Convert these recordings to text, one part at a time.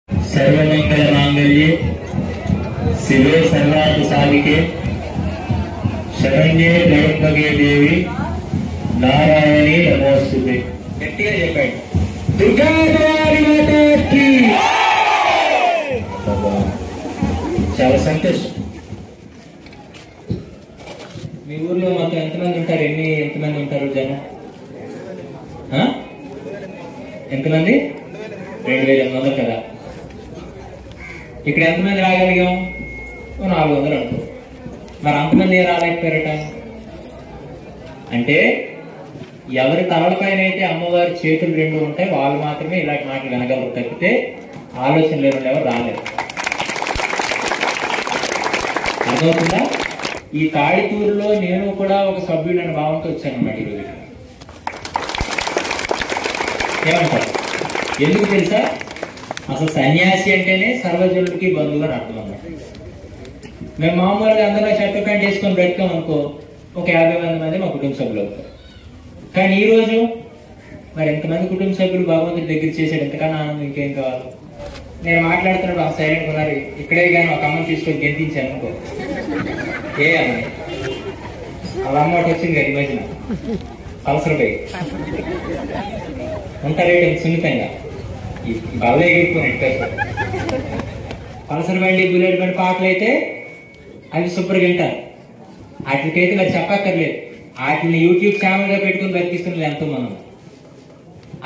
सर्वमंगल मांगल्ये शिवे सर्वार्थ साधिके शरण्ये त्र्यंबके देवी नारायणी नमोस्तुते గట్టిగా చెప్పండి దుర్గా మాతాకి చాలా సంతోషం. మీ ఊర్లో మొత్తం ఎంతమంది ఉంటారు? ఎంతమంది ఉంటారు జనం? ఎంతమంది? 2800 కదా. ఇక్కడ ఎంతమంది రాగలిగాం? 400 అనుకో. మరి అంతమంది రాలేకపోయారట అంటే ఎవరి తలలపైన అయితే అమ్మవారి చేతులు 2 ఉంటాయి వాళ్ళు మాత్రమే ఇలాంటి మాటలు వినగలరు తప్పితే ఆలోచన లేని ఎవరు రాలేరు. అర్థమవుతుందా? ఈ తాడితూరులో నేను కూడా ఒక సభ్యుడని భావంతో వచ్చాను అన్నమాట ఈరోజు. ఏమంటారు? ఎందుకు తెలుసా? అసలు సన్యాసి అంటేనే సర్వజనుడికి బంధువు అని అర్థం అన్నమాట. మేము మామూలుగా అందరూ షర్ట్ ప్యాంట్ వేసుకొని బ్రతికాం అనుకో, ఒక 50 మంది మా కుటుంబ సభ్యులు అవుతారు. కానీ ఈ రోజు మరి ఎంతమంది కుటుంబ సభ్యులు భగవంతుడి దగ్గర చేసాడు, ఎంతకన్నా ఆనందం ఇంకేం కావాలి? నేను మాట్లాడుతున్నాడు ఆ సైలెంట్ ఉన్నారు. ఇక్కడే కానీ ఒక అమ్మని తీసుకొని గెంతించాను అనుకో, ఏ అమ్మ అలా అమ్మ వచ్చింది కదా ఈ మధ్యన అవసరపై ఉంటారేంటి సున్నితంగా ఈ బల్ల ఎగిరిపోయినట్టు. పల్సర్ బండి బుల్లెట్ బండి పాటలు అయితే అవి సూపర్గా వింటారు. వాటికైతే మరి చెప్పక్కర్లేదు. వాటిని యూట్యూబ్ ఛానల్ గా పెట్టుకుని బతికిస్తున్నది ఎంతో మనం.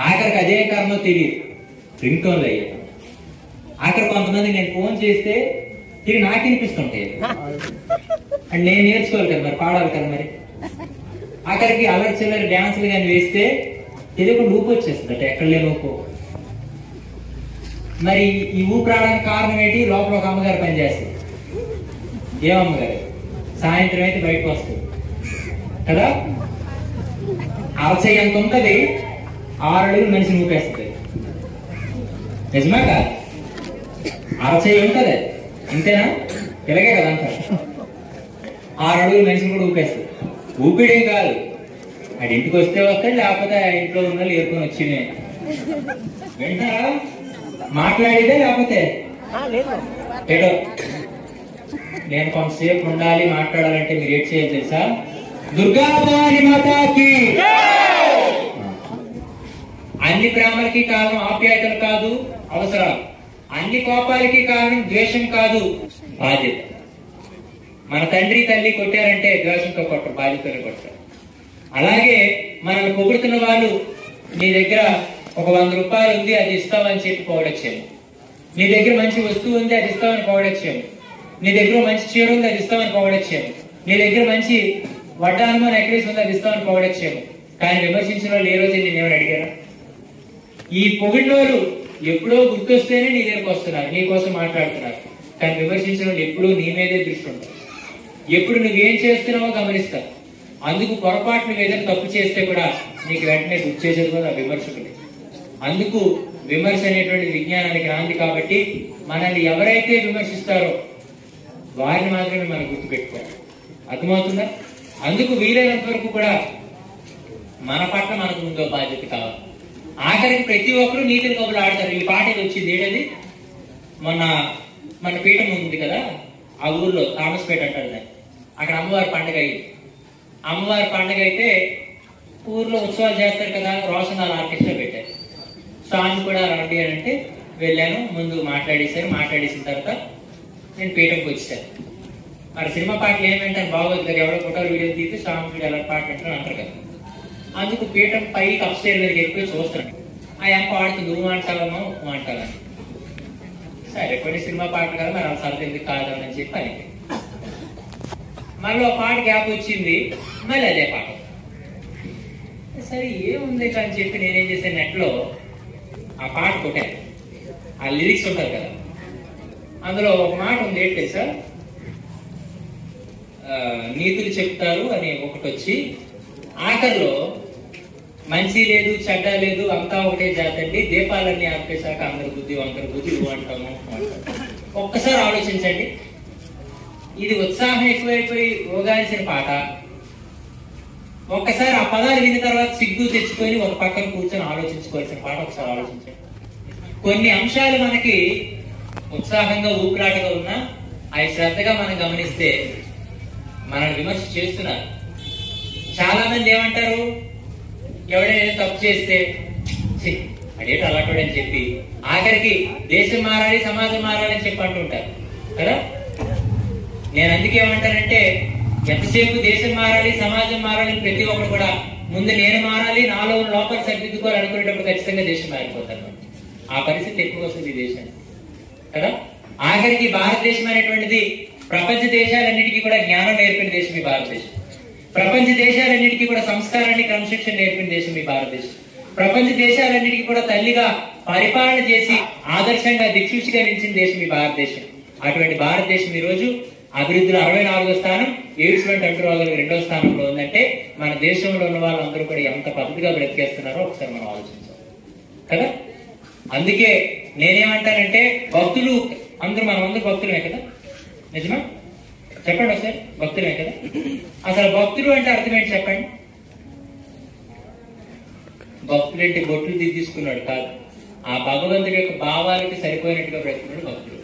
ఆఖరికి అదే కారణం తెలియదు రింగ్ టోన్లు అయ్యాయి. ఆఖరి కొంతమంది నేను ఫోన్ చేస్తే తిరిగి నాకు వినిపిస్తుంటాయి. అండ్ నేను నేర్చుకోవాలి కదా మరి, పాడాలి కదా మరి. ఆఖరికి అల్లరి చిల్లరి డ్యాన్సులు కానీ వేస్తే తెలియకుండా ఊపు వచ్చేస్తుంది అట, ఎక్కడ లేని ఊపు. మరి ఈ ఊపు రావడానికి కారణం ఏంటి? లోపల ఒక అమ్మగారు పనిచేస్తుంది. ఏమమ్మగారు? సాయంత్రం అయితే బయటకు వస్తుంది కదా. అరచేయి ఎంత ఉంటుంది, 6 అడుగులు మనిషిని ఊపేస్తుంది. నిజమే కాదు? అరచేయి ఉంటుంది ఇంతేనా? ఇలాగే కదా అంటారు. 6 అడుగులు మనిషిని కూడా ఊపేస్తుంది. ఊపిడేం కాదు, అది ఇంటికి వస్తే వస్తాడు, లేకపోతే ఇంట్లో ఉన్న ఏరుకొని వచ్చింది. వింటారా? మాట్లాడేదే లేకపోతే ఏదో. నేను కొంతసేపు ఉండాలి మాట్లాడాలంటే మీరు ఏం చేయాలి తెలుసా? దుర్గా మాతాకి. అన్ని ప్రేమలకి కారణం ఆప్యాయతలు కాదు, అవసరాలు. అన్ని కోపాలకి కారణం ద్వేషం కాదు, బాధ్యత. మన తండ్రి తల్లి కొట్టారంటే ద్వేషంతో కొట్టరు, బాధ్యతలు కొట్టారు. అలాగే మనల్ని పొగుడుతున్న వాళ్ళు నీ దగ్గర ఒక 100 రూపాయలు ఉంది అది ఇస్తామని చెప్పి పోగొడచ్చాము. నీ దగ్గర మంచి వస్తువు ఉంది అది ఇస్తామని పోగొడచ్చాము. నీ దగ్గర మంచి చీర ఉంది అది ఇస్తామని పోగొడచ్చాము. నీ దగ్గర మంచి వడ్డానమో నెక్లెస్ ఉంది అది ఇస్తామని పోగొడచ్చాము. కానీ విమర్శించిన వాళ్ళు ఏ రోజు నేనేమని అడిగారా? ఈ పొగిడిన వాళ్ళు ఎప్పుడో గుర్తొస్తేనే నీ దగ్గరకు వస్తున్నారు, నీ కోసం మాట్లాడుతున్నారు. కానీ విమర్శించిన వాళ్ళు ఎప్పుడూ నీ మీదే దృష్టి ఉంటారు. ఎప్పుడు నువ్వేం చేస్తున్నావో గమనిస్తారు. అందుకు పొరపాటు నువ్వు ఏదైనా తప్పు చేస్తే కూడా నీకు వెంటనే గుర్తు చేసేది కూడా ఆ విమర్శకుడే. అందుకు విమర్శ అనేటువంటి విజ్ఞానానికి నాంది. కాబట్టి మనల్ని ఎవరైతే విమర్శిస్తారో వారిని మాత్రమే మనం గుర్తుపెట్టుకోవాలి. అర్థమవుతుందా? అందుకు వీలైనంత వరకు కూడా మన పట్ల మనకు ముందు బాధ్యత కావాలి. ఆఖరికి ప్రతి ఒక్కరూ నీతిని కబులు ఆడతారు. ఈ పాట వచ్చింది ఏంటది? మన పీఠం ఉంది కదా ఆ ఊర్లో, థామస్పేట అంటారు దాన్ని. అక్కడ అమ్మవారి పండుగ అయింది. అమ్మవారి పండుగ అయితే ఊర్లో ఉత్సవాలు చేస్తారు కదా, రోషనాలు ఆర్కెస్ట్రా పెట్టారు. స్వామి కూడా రండి అని అంటే వెళ్ళాను. ముందు మాట్లాడేశారు. మాట్లాడేసిన తర్వాత నేను పీఠంకి వచ్చాను. మరి సినిమా పాటలు ఏమంటారు బాగోదు కదా, ఎవరో ఫోటో వీడియో తీసి స్వామి ఎలా పాట అంటారు అంటారు కదా. అందుకు పీఠం పైకి అప్స్టైర్ దగ్గరికి వెళ్ళిపోయి చూస్తాను. ఆ ఎంప ఆడుతుంది, నువ్వు అంటావమ్మా ఉప్పు అంటావని. సరే కొన్ని సినిమా పాటలు కదా మరి అలా సరదా ఎందుకు కాదని చెప్పి అది మళ్ళీ ఒక పాట గ్యాప్ వచ్చింది, మళ్ళీ అదే పాట. సరే ఏముంది అని చెప్పి నేనేం చేశాను, నెట్లో ఆ పాట కొట్టాను. ఆ లిరిక్స్ ఉంటారు కదా, అందులో ఒక మాట ఉంది ఏంటి తెలుసా? నీతులు చెప్తారు అని ఒకటి వచ్చి ఆఖరిలో మంచి లేదు చెడ్డ లేదు అంతా ఒకటే జాతండి, దీపాలన్నీ ఆపేశాక అందరు బుద్ధి అంటాము. ఒక్కసారి ఆలోచించండి, ఇది ఉత్సాహం ఎక్కువైపోయి ఊగాల్సిన పాట. ఒక్కసారి ఆ పదాలు విన్న తర్వాత సిగ్గు తెచ్చుకొని ఒక పక్కన కూర్చొని ఆలోచించుకోవాల్సిన పాట. ఒకసారి ఆలోచించండి. కొన్ని అంశాలు మనకి ఉత్సాహంగా ఊపిరాటగా ఉన్నా అవి శ్రద్ధగా మనం గమనిస్తే మనల్ని విమర్శ చేస్తున్నారు. చాలా మంది ఏమంటారు, ఎవడైనా తప్పు చేస్తే అడేట అలాంటి చెప్పి ఆఖరికి దేశం మారాలి సమాజం మారాలి అని చెప్పి అంటుంటారు కదా. నేను అందుకే ఏమంటానంటే, ఎంతసేపు దేశం మారాలి సమాజం మారాలి ప్రతి ఒక్కరు కూడా ముందు నేను మారాలి, నాలో లోపల సరిదిద్దుకోవాలి అనుకునేటప్పుడు ఖచ్చితంగా దేశం మారిపోతాను. ఆ పరిస్థితి ఎక్కువ వస్తుంది ఈ దేశానికి కదా. ఆఖరికి భారతదేశం అనేటువంటిది ప్రపంచ దేశాలన్నిటికీ కూడా జ్ఞానం నేర్పిన దేశం ఈ భారతదేశం. ప్రపంచ దేశాలన్నిటికీ కూడా సంస్కారాన్ని క్రమశిక్షణ నేర్పిన దేశం ఈ భారతదేశం. ప్రపంచ దేశాలన్నిటికీ కూడా తల్లిగా పరిపాలన చేసి ఆదర్శంగా దిక్సూచిగా నిలిచిన దేశం ఈ భారతదేశం. అటువంటి భారతదేశం ఈ రోజు అభివృద్ధిలో 64వ స్థానం, ఎయిడ్స్ వంటి అంటురోగాలు 2వ స్థానంలో ఉందంటే మన దేశంలో ఉన్న వాళ్ళందరూ కూడా ఎంత పద్ధతిగా బ్రతికేస్తున్నారో ఒకసారి మనం ఆలోచించాం కదా. అందుకే నేనేమంటానంటే, భక్తులు అందరూ మనమందరూ భక్తులమే కదా, నిజమా? చెప్పండి ఒకసారి, భక్తులమే కదా. అసలు భక్తులు అంటే అర్థం ఏంటి చెప్పండి? భక్తులు అంటే బొట్లు తీసుకున్నాడు కాదు, ఆ భగవంతుడి యొక్క భావాలకి సరిపోయినట్టుగా బ్రతుకున్నాడు భక్తుడు.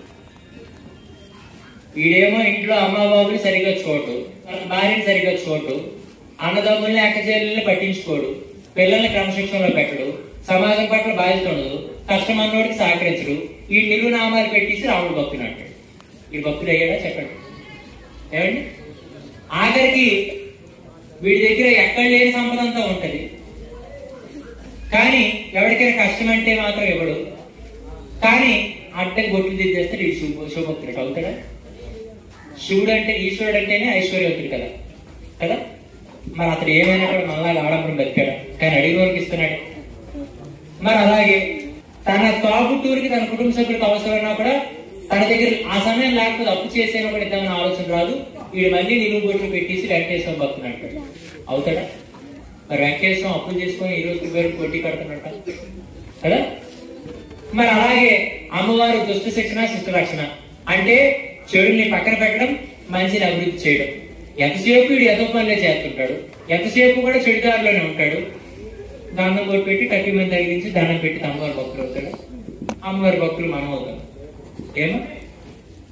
వీడేమో ఇంట్లో అమ్మ బాబుని సరిగ్గా చూడు, భార్యని సరిగ్గా చూడు, అన్నదమ్ముల్ని అక్కచెల్లెల్ని పట్టించుకోడు, పిల్లల్ని క్రమశిక్షణలో పెట్టడు, సమాజం పట్ల బాధ్యత ఉండదు, కష్టమన్నోడికి సహకరించడు, ఈ నిలునామాలు పెట్టేసి రాముడు భక్తుడు అంటాడు. ఈ భక్తుడు అయ్యాడా చెప్పండి? ఏమండి? ఆఖరికి వీడి దగ్గర ఎక్కడ లేని సంపద అంతా ఉంటది, కానీ ఎవరికైనా కష్టం అంటే మాత్రం ఇవ్వడు. కానీ అడ్డకి బొట్లు దిద్దేస్తే ఈ శివభక్తుడు అవుతాడా? శివుడు అంటే ఈశ్వరుడు అంటేనే ఐశ్వర్యవంతుడు కదా కదా. మరి అతడు ఏమైనా కూడా మళ్ళా ఆడంబరం బతికాడు, కానీ అడిగిన వాళ్ళకి ఇస్తున్నాడు. మరి అలాగే తన తోబుట్టూరికి తన కుటుంబ సభ్యులకు అవసరమైనా కూడా తన దగ్గర ఆ సమయం లేకపోతే అప్పు చేసేనా కూడా ఇద్దామని ఆలోచన రాదు. వీడు మళ్ళీ నిలువు బొట్లు పెట్టేసి వెంకటేశ్వరం భక్తుడు అంటాడు. అవుతాడా? మరి వెంకటేశ్వరం అప్పులు చేసుకొని ఈ రోజు పేరు కొట్టి కడుతున్నట్ట కదా. మరి అలాగే అమ్మవారు దుష్ట శిక్షణ శిష్ట రక్షణ అంటే చెడుని పక్కన పెట్టడం, మంచిని అభివృద్ధి చేయడం. ఎంతసేపు వీడు ఎదో పనులే చేస్తుంటాడు, ఎంతసేపు కూడా చెడుదారిలోనే ఉంటాడు. దానం కొట్టి పెట్టి కట్టి మంది తగిలించి దానం పెట్టి అమ్మవారి భక్తులు అవుతాడు, అమ్మవారి భక్తులు మనం అవుతాం. ఏమో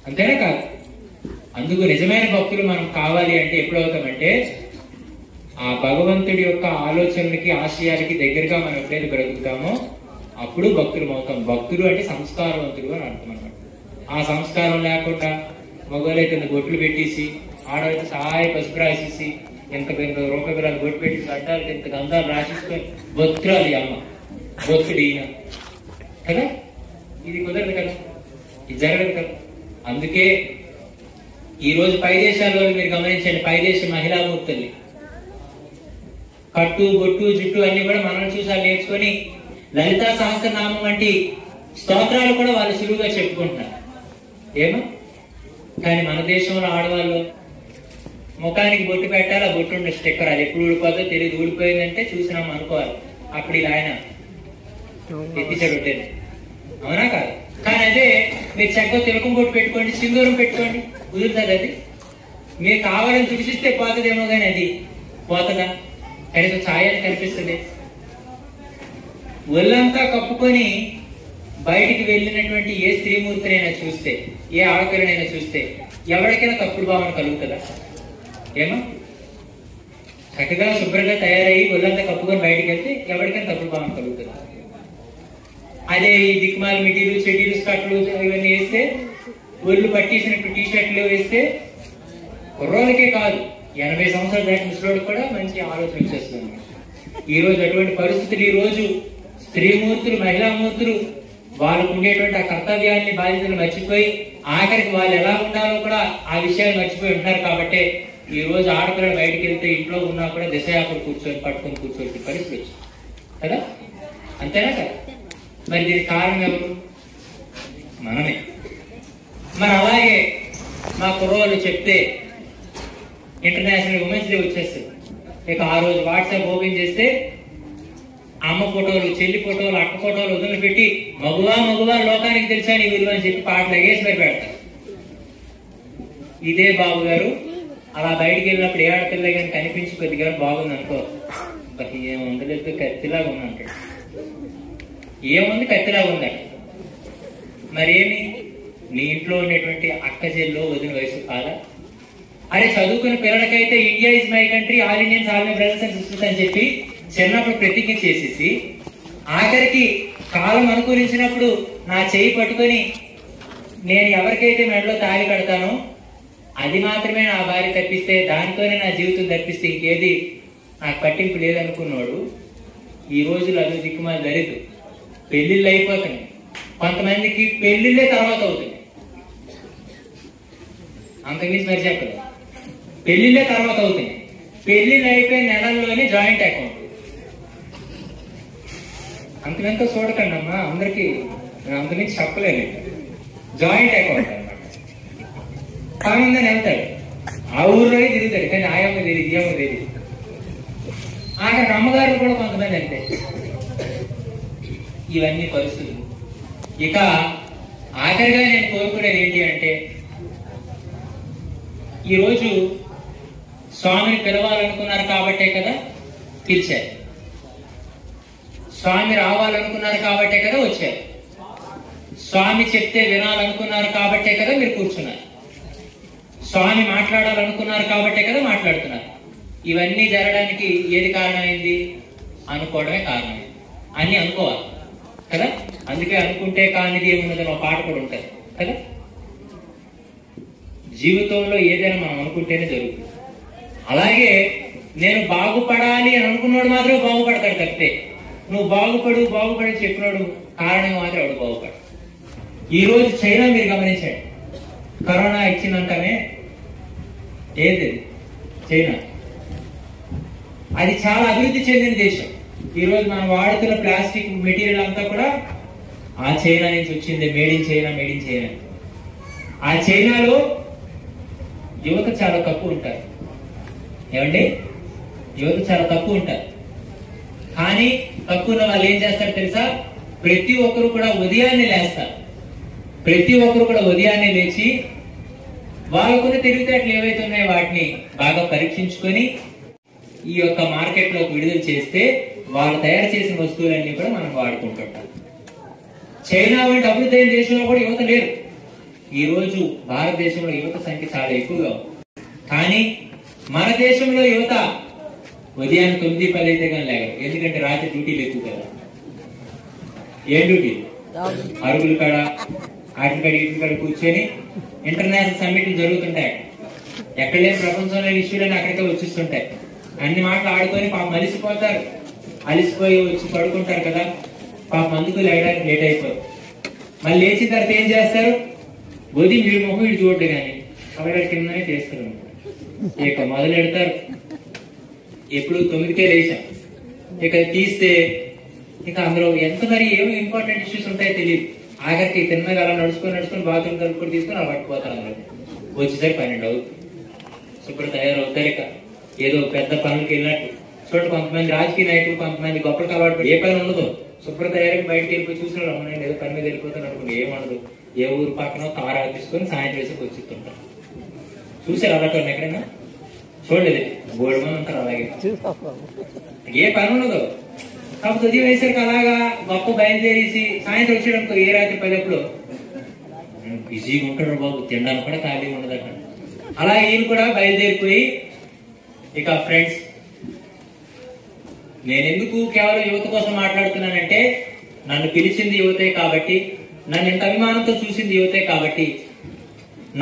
అంతేనా కాదు? అందుకు నిజమైన భక్తులు మనం కావాలి అంటే ఎప్పుడు అవుతామంటే, ఆ భగవంతుడి యొక్క ఆలోచనలకి ఆశయాలకి దగ్గరగా మనం ఎప్పుడైతే బ్రతుకుతామో అప్పుడు భక్తులు అవుతాం. భక్తులు అంటే సంస్కారవంతుడు అని అర్థం అన్నమాట. ఆ సంస్కారం లేకుండా మగవాళ్ళైతే బొట్లు పెట్టేసి, ఆడవాళ్ళైతే సహాయ పసుపు రాసేసి, ఎంత రూపాయలు బొట్టు పెట్టి గడ్డాలు ఎంత గంధాలు రాసిస్తే భక్తురాలు అమ్మ భక్తుడు ఈయన కదా. ఇది కుదరదు కదా, ఇది జరగదు కదా. అందుకే ఈ రోజు పై దేశాల్లో మీరు గమనించండి, పై దేశ మహిళామూర్తుల్ని కట్టు బొట్టు జుట్టు అన్ని కూడా మనం చూసా నేర్చుకొని లలితా సహస్రనామం వంటి స్తోత్రాలు కూడా వాళ్ళు సులువుగా చెప్పుకుంటున్నారు. ఏమో కానీ మన దేశంలో ఆడవాళ్ళు ముఖానికి బొట్టు పెట్టాలి, ఆ బొట్టు ఉండే స్టిక్కర్ అది ఎప్పుడు ఊడిపోతుందో తెలియదు. ఊడిపోయిందంటే చూసినాం అనుకోవాలి, అప్పుడు ఇలా ఆయన ఎత్తిచాడు. అవునా కాదు? కానీ అదే మీరు చక్కగా తిలకం బొట్టు పెట్టుకోండి, సింధూరం పెట్టుకోండి, కుదురుతుంది. అది మీరు కావాలని చూసిస్తే పోతుందేమో, కానీ అది పోతుందా? కనీసం ఛాయని కనిపిస్తుంది. ఒళ్ళంతా కప్పుకొని బయటికి వెళ్ళినటువంటి ఏ స్త్రీమూర్తినైనా చూస్తే, ఏ ఆడపిల్లనైనా చూస్తే ఎవరికైనా తప్పుడు భావన కలుగుతుందా? ఏమో చక్కగా శుభ్రంగా తయారయ్యి ఒళ్ళంతా కప్పుకొని బయటికి వెళ్తే ఎవరికైనా తప్పుడు భావన కలుగుతుందా? అదే ఈ దిక్మాల మిటీలు చెటీలు స్కర్ట్లు ఇవన్నీ వేస్తే, ఒళ్ళు పట్టేసినట్టు టీషర్ట్లు వేస్తే కుర్రోళ్ళకే కాదు 80 సంవత్సరాలు దాటి ముసలోడికి కూడా మంచి ఆలోచన వచ్చేస్తుంది. ఈ రోజు అటువంటి పరిస్థితులు, ఈ రోజు స్త్రీమూర్తులు మహిళామూర్తులు వాళ్ళకు ఉండేటువంటి ఆ కర్తవ్యాన్ని బాధ్యతలు మర్చిపోయి ఆఖరికి వాళ్ళు ఎలా ఉండాలో కూడా ఆ విషయాలు మర్చిపోయి ఉంటున్నారు. కాబట్టి ఈ రోజు ఆడపిల్లలు బయటికి వెళ్తే ఇంట్లో ఉన్నా కూడా దిశయాకులు కూర్చొని పట్టుకొని కూర్చోవలసిన పరిస్థితి వచ్చింది కదా. అంతేనా కదా? మరి దీనికి కారణం ఎవరు? మనమే. మరి అలాగే మా కుర్రోళ్ళు చెప్తే ఇంటర్నేషనల్ ఉమెన్స్ డే వచ్చేస్తుంది. ఇక ఆ రోజు వాట్సాప్ ఓపెన్ చేస్తే అమ్మ ఫోటోలు, చెల్లి ఫోటోలు, అక్క ఫోటోలు వదిలి పెట్టి మగువా లోకానికి తెలిసా నీ విలువ అని చెప్పి పాటలు ఎగేసి మరి పెడతారు. ఇదే బాబు గారు అలా బయటికి వెళ్ళినప్పుడు ఏ ఆడపిల్ల కానీ కనిపించి కొద్దిగా బాగుంది అనుకో, ఏముంది లేదు కత్తిలాగా ఉంది అంటాడు. ఏముంది కత్తిలాగా ఉందట. మరేమి నీ ఇంట్లో ఉన్నటువంటి అక్క చెల్లో వదిన వయసు కాదా? అరే చదువుకున్న పిల్లలకైతే India is my country, all Indians all my brothers and sisters అని చెప్పి చిన్నప్పుడు ప్రతిజ్ఞ చేసేసి ఆఖరికి కాలం అనుకూలించినప్పుడు నా చేయి పట్టుకొని నేను ఎవరికైతే మెడలో తాళి కడతానో అది మాత్రమే నా భార్య తప్పిస్తే, దానితోనే నా జీవితం తప్పిస్తే ఇంకేది నాకు పట్టింపు లేదనుకున్నాడు ఈ రోజులు అది దిక్కుమాలి దరిద్రం. పెళ్లిళ్ళు అయిపోతున్నాయి, కొంతమందికి పెళ్లిళ్ళే తర్వాత అవుతున్నాయి, అంతకుమించి మరి చెప్పలేదు. పెళ్లిళ్ళే తర్వాత అవుతున్నాయి. పెళ్లిళ్ళు అయిపోయిన నెలల్లోనే జాయింట్ అకౌంట్. అంతమెంత చూడకండి అమ్మా, అందరికి అంతమించి చెప్పలేదు. జాయింట్ అకౌంట్ అనమాట. కామందని వెళ్తాడు, ఆ ఊర్లోనే తిరుగుతాడు, కానీ ఆయమ్మ తెలియదు, ఈయమ్మ తెలియదు. అక్కడ అమ్మగారు కూడా కొంతమంది అంతే. ఇవన్నీ పరిస్థితులు. ఇక ఆఖరిగా నేను కోరుకునేది ఏంటి అంటే, ఈరోజు స్వామిని పిలవాలనుకున్నారు కాబట్టే కదా పిలిచారు, స్వామి రావాలనుకున్నారు కాబట్టే కదా వచ్చారు, స్వామి చెప్తే వినాలనుకున్నారు కాబట్టే కదా మీరు కూర్చున్నారు, స్వామి మాట్లాడాలనుకున్నారు కాబట్టే కదా మాట్లాడుతున్నారు. ఇవన్నీ జరగడానికి ఏది కారణమైంది? అనుకోవడమే కారణమైంది. అన్ని అనుకోవాలి కదా. అందుకే అనుకుంటే కానిది ఏమున్నదని ఒక పాట కూడా ఉంటుంది కదా. జీవితంలో ఏదైనా మనం అనుకుంటేనే జరుగుతుంది. అలాగే నేను బాగుపడాలి అని అనుకున్నాడు మాత్రం బాగుపడతాడు తప్పితే, నువ్వు బాగుపడి చెప్పినాడు కారణం మాత్రం వాడు బాగుపడు. ఈ రోజు చైనా మీరు గమనించండి, కరోనా ఇచ్చిందంటానే ఏది చైనా, అది చాలా అభివృద్ధి చెందిన దేశం. ఈ రోజు మనం వాడుతున్న ప్లాస్టిక్ మెటీరియల్ అంతా కూడా ఆ చైనా నుంచి వచ్చింది. Made in China. ఆ చైనాలో యువత చాలా తక్కువ ఉంటారు. ఏమండి, యువత చాలా తక్కువ ఉంటారు. కానీ తక్కువ ఉన్న వాళ్ళు ఏం చేస్తారు తెలుసా? ప్రతి ఒక్కరు కూడా ఉదయాన్నే లేస్తారు. ప్రతి ఒక్కరు కూడా ఉదయాన్నే లేచి వాళ్ళకున్న తెలివితేటలు ఏవైతే ఉన్నాయో వాటిని బాగా పరీక్షించుకొని ఈ యొక్క మార్కెట్ లోకి విడుదల చేస్తే వాళ్ళు తయారు చేసిన వస్తువులన్నీ కూడా మనం వాడుకుంటుంటాం. చైనా వంటి అభివృద్ధి అయిన దేశంలో కూడా యువత లేరు. ఈ రోజు భారతదేశంలో యువత సంఖ్య చాలా ఎక్కువగా ఉంది. కానీ మన దేశంలో యువత ఉదయాన్ని 9-10 అయితే కానీ లేగరు. ఎందుకంటే రాత్రి డ్యూటీలు ఎక్కువ కదా. ఏం డ్యూటీ? అరుగుల కాడ, ఆటి కాడ, ఇటు కాడ కూర్చొని ఇంటర్నేషనల్ సమ్మిట్లు జరుగుతుంటాయి. ఎక్కడ లేని ప్రపంచంలో ఇష్యూలని అక్కడికే వచ్చిస్తుంటాయి. అన్ని మాటలు ఆడుకొని పాపం అలిసిపోతారు. అలిసిపోయి వచ్చి పడుకుంటారు కదా, పాపం అందుకు లేయడానికి లేట్ అయిపోతుంది. మళ్ళీ లేచిన తర్వాత ఏం చేస్తారు? ఉదయం వీడి మొహం వీడు చూడడు కానీ అక్కడ కిందనే చేస్తారు. ఇక మొదలు పెడతారు. ఎప్పుడు 9కే లేచాం, ఇక తీస్తే ఇక అందులో ఎంత మరి ఏమి ఇంపార్టెంట్ ఇష్యూస్ ఉంటాయో తెలియదు. ఆఖరికి తిన్నగా అలా నడుచుకొని బాత్రూమ్ కలుపుకొని తీసుకొని అలా పట్టుకుపోతారు. అందులో వచ్చేసరికి 12 అవుతుంది. శుభ్ర తయారవుతారు. ఇక ఏదో పెద్ద పనులకి వెళ్ళినట్టు. చూడండి, కొంతమంది రాజకీయ నాయకులు, కొంతమంది గొప్పలు కాబట్టి ఏ పని ఉండదు. శుభ్ర తయారీ బయటకు వెళ్ళిపోయి చూసిన అమ్మాయి ఏదో పని మీద వెళ్ళిపోతాను అనుకుంటే ఏమనదు. ఏ ఊరు పక్కన తారా తీసుకొని సాయంత్రం వేసి వచ్చిస్తుంటారు. చూసారు అలాంటి ఎక్కడైనా? చూడలేదు. బోర్డు మంది ఉంటారు అలాగే. ఏ పని ఉండదు. కాకపోతే ఉదయం వేసరికి అలాగా గొప్ప బయలుదేరేసి సాయంత్రం వచ్చేటప్పుడు ఏ రాత్రి 10 బిజీగా ఉంటాడు బాబు, తినడానికి కూడా ఖాళీ ఉండదు అక్కడ. అలా ఈయన కూడా బయలుదేరిపోయి ఇక ఫ్రెండ్స్, నేను ఎందుకు కేవలం యువత కోసం మాట్లాడుతున్నానంటే, నన్ను పిలిచింది యువతే కాబట్టి, నన్ను ఇంత అభిమానంతో చూసింది యువతే కాబట్టి,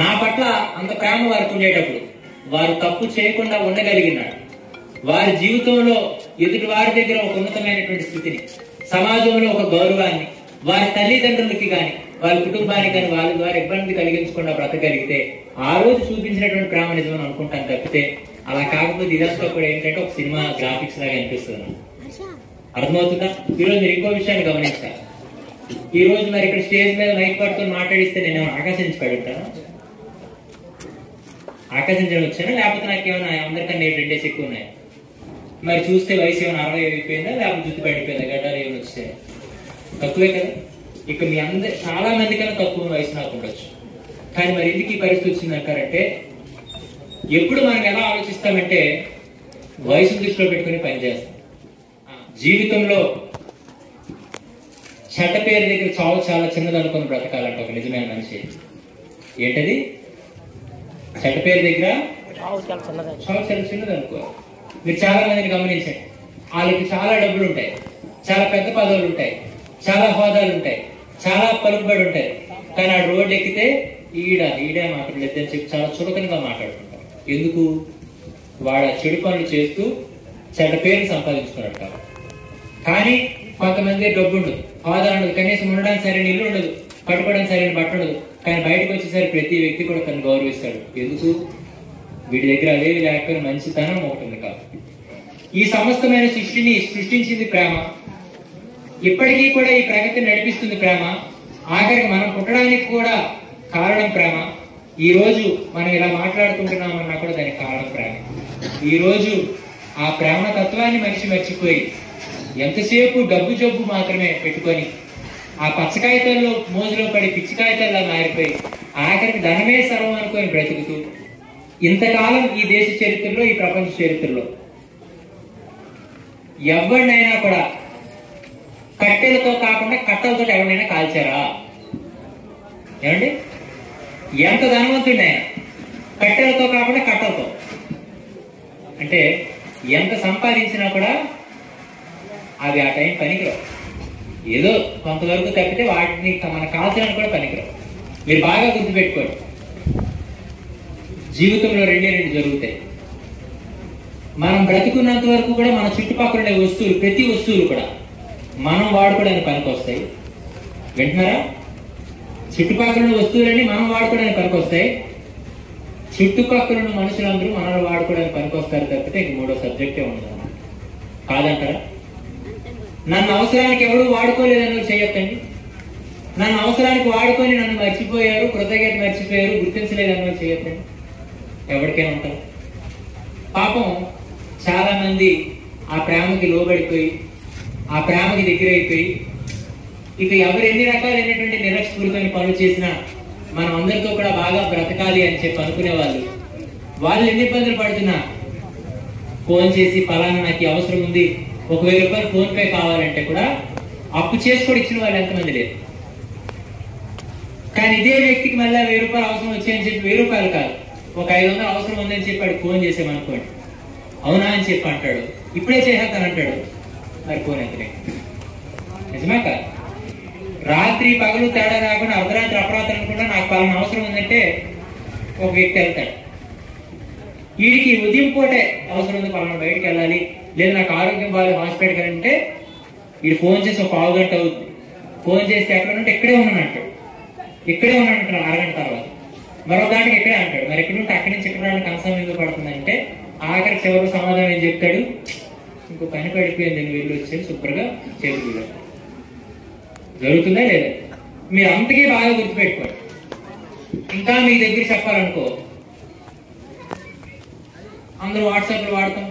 నా పట్ల అంత ప్రేమ వారికి ఉండేటప్పుడు వారు తప్పు చేయకుండా ఉండగలిగినాడు. వారి జీవితంలో ఎదుటి వారి దగ్గర ఒక ఉన్నతమైనటువంటి స్థితిని, సమాజంలో ఒక గౌరవాన్ని, వారి తల్లిదండ్రులకి కానీ వారి కుటుంబానికి కానీ వాళ్ళ ద్వారా ఇబ్బంది కలిగించకుండా బ్రతకగలిగితే ఆ రోజు చూపించినటువంటి ప్రేమ నిజమని అనుకుంటాను తప్పితే, అలా కాకపోతే ఇదంతా కూడా ఏంటంటే ఒక సినిమా గ్రాఫిక్స్ లాగా అనిపిస్తుంది. అర్థమవుతుందా? ఈరోజు మీరు ఇంకో విషయాన్ని గమనించాలి. ఈ రోజు మరి ఇక్కడ స్టేజ్ మీద మైక్ పట్టుకొని మాట్లాడిస్తే నేను ఆకాశించి పడుంటాను? ఆకాశించడం వచ్చానా? లేకపోతే నాకు ఏమైనా అందరికన్నా 2 డేస్ ఎక్కువ ఉన్నాయి? మరి చూస్తే వయసు ఏమైనా 60 అయిపోయిందా, లేకపోతే జుట్టు పడిపోయిందా, గడ్డాలు ఏమైనా వచ్చాయి? తక్కువే కదా. ఇక మీ అందరు చాలా మంది కన్నా తక్కువ వయసు నాకు ఉండొచ్చు. కానీ మరి ఎందుకు ఈ పరిస్థితి వచ్చింది అంటారంటే, ఎప్పుడు మనం ఎలా ఆలోచిస్తామంటే వయసు దృష్టిలో పెట్టుకుని పనిచేస్తాం. జీవితంలో చెడ్డ పేరు దగ్గర చావు చాలా చిన్నది అనుకుని బ్రతకాలంట ఒక నిజమైన మనిషి. ఏంటది? చెడ్డ పేరు దగ్గర చావు చాలా చిన్నది అనుకో. మీరు చాలా మందిని గమనించండి, వాళ్ళకి చాలా డబ్బులు ఉంటాయి, చాలా పెద్ద పదవులు ఉంటాయి, చాలా హోదాలు ఉంటాయి, చాలా పలుకుబడి ఉంటాయి. కానీ ఆ రోడ్డు ఎక్కితే ఈడే మాట్లాడలేదని చెప్పి చాలా చులకనగా మాట్లాడుతుంటారు. ఎందుకు? వాడు చెడు పనులు చేస్తూ చెడ్డ పేరుని సంపాదించుకున్నాడు కాబట్టి. కానీ కొంతమంది డబ్బు ఉండదు, హోదా ఉండదు, కనీసం ఉండడానికి సరైన ఇల్లు ఉండదు, కట్టుకోవడానికి సరైన బట్ట ఉండదు. కానీ బయటకు వచ్చేసరికి ప్రతి వ్యక్తి కూడా తను గౌరవిస్తాడు. ఎందుకు? వీడి దగ్గర అదేవి లేకపోయినా మంచితనం ఒకటి ఉంది కాబట్టి. ఈ సమస్తమైన సృష్టిని సృష్టించింది ప్రేమ. ఇప్పటికీ కూడా ఈ ప్రగతిని నడిపిస్తుంది ప్రేమ. ఆఖరికి మనం పుట్టడానికి కూడా కారణం ప్రేమ. ఈ రోజు మనం ఇలా మాట్లాడుకుంటున్నామన్నా కూడా దానికి కారణం ప్రేమ. ఈ రోజు ఆ ప్రేమ తత్వాన్ని మనిషి మర్చిపోయి ఎంతసేపు డబ్బు జబ్బు మాత్రమే పెట్టుకొని ఆ పచ్చకాయితాల్లో మోజులో పడి పిచ్చికాయితాల్లో మారిపోయి ఆఖరికి ధనమే సర్వం అనుకొని బ్రతుకుతూ ఇంతకాలం ఈ దేశ చరిత్రలో, ఈ ప్రపంచ చరిత్రలో ఎవరినైనా కూడా కట్టెలతో కాకుండా కట్టలతో ఎవరినైనా కాల్చారా? ఏమండి? ఎంత ధనవంతుడి ఆయన కట్టెలతో కాకుండా కట్టలతో. అంటే ఎంత సంపాదించినా కూడా అవి ఆ టైం పనికిరావు. ఏదో కొంతవరకు తప్పితే వాటిని మన కాల్చడానికి కూడా పనికిరావు. మీరు బాగా గుర్తుపెట్టుకోండి, జీవితంలో రెండే జరుగుతాయి. మనం బ్రతుకున్నంత వరకు కూడా మన చుట్టుపక్కల ఉండే వస్తువులు, ప్రతి వస్తువులు కూడా మనం వాడుకోవడానికి పనికొస్తాయి. వింటున్నారా? చుట్టుపక్కల ఉన్న వస్తువులన్నీ మనం వాడుకోవడానికి పనికొస్తాయి. చుట్టుపక్కల ఉన్న మనుషులందరూ మనల్ని వాడుకోవడానికి పనికొస్తారు తప్పితే ఇంక మూడో సబ్జెక్టే ఉండదు. కాదంటారా? నన్ను అవసరానికి ఎవరు వాడుకోలేదని చేయొద్దండి. నన్ను అవసరానికి వాడుకొని నన్ను మర్చిపోయారు, కృతజ్ఞత మర్చిపోయారు, గుర్తించలేదని చేయొద్దండి. ఎవరికైనా ఉంటారు. పాపం చాలా మంది ఆ ప్రేమకి లోబడిపోయి, ఆ ప్రేమకి దగ్గర అయిపోయి, ఇక ఎవరు ఎన్ని రకాలైనటువంటి నిరక్షపూరితమైన పనులు చేసినా మనం అందరితో కూడా బాగా బ్రతకాలి అని చెప్పి అనుకునే వాళ్ళు ఎన్ని ఇబ్బందులు పడుతున్నా ఫోన్ చేసి ఫలానా నాకు అవసరం ఉంది, ఒక 1000 రూపాయలు ఫోన్ పే కావాలంటే కూడా అప్పు చేసుకొని ఇచ్చిన వాళ్ళు ఎంతమంది లేరు. కానీ ఇదే వ్యక్తికి మళ్ళీ 1000 రూపాయలు అవసరం వచ్చాయని చెప్పి 1000 రూపాయలు కాదు, ఒక 500 అవసరం ఉందని చెప్పి వాడికి ఫోన్ చేసామనుకోండి, అవునా అని చెప్పి అంటాడు, ఇప్పుడే చేసేస్తాను అంటాడు. మరి ఫోన్ ఎంతనే? నిజమే కాదు? రాత్రి పగలు తేడా రాకుండా అర్ధరాత్రి అపరాత్రి అనుకుంటా నాకు పలానా అవసరం ఉందంటే ఒక వ్యక్తి వెళ్తాడు. వీడికి ఉదయం పూటే అవసరం ఉంది, పలానా బయటకు వెళ్ళాలి, లేదా నాకు ఆరోగ్యం బాగా హాస్పిటల్కి వెళ్ళాలంటే వీడు ఫోన్ చేసి ఒక 1/2 గంట అవుతుంది. ఫోన్ చేస్తే ఎక్కడ ఉంటే ఇక్కడే ఉన్నాను అంటాడు, ఇక్కడే ఉన్నాను అంటాడు. 6 గంట తర్వాత మరో దాంట్లో ఇక్కడే అంటాడు. మరి ఎక్కడ ఉంటే అక్కడి నుంచి ఇక్కడ కన్సర్న్ ఎందుకు పడుతుందంటే ఆఖరి చివరి సమాధానం ఏం చెప్తాడు? ఇంకో పని పడిపోయింది, నేను వెళ్ళి వచ్చేది శుభ్రంగా చేతులు. జరుగుతుందా లేదా? మీరు అంతకీ బాగా గుర్తుపెట్టుకోండి. ఇంకా మీ దగ్గర చెప్పాలనుకో, అందరూ వాట్సాప్లు వాడతాం,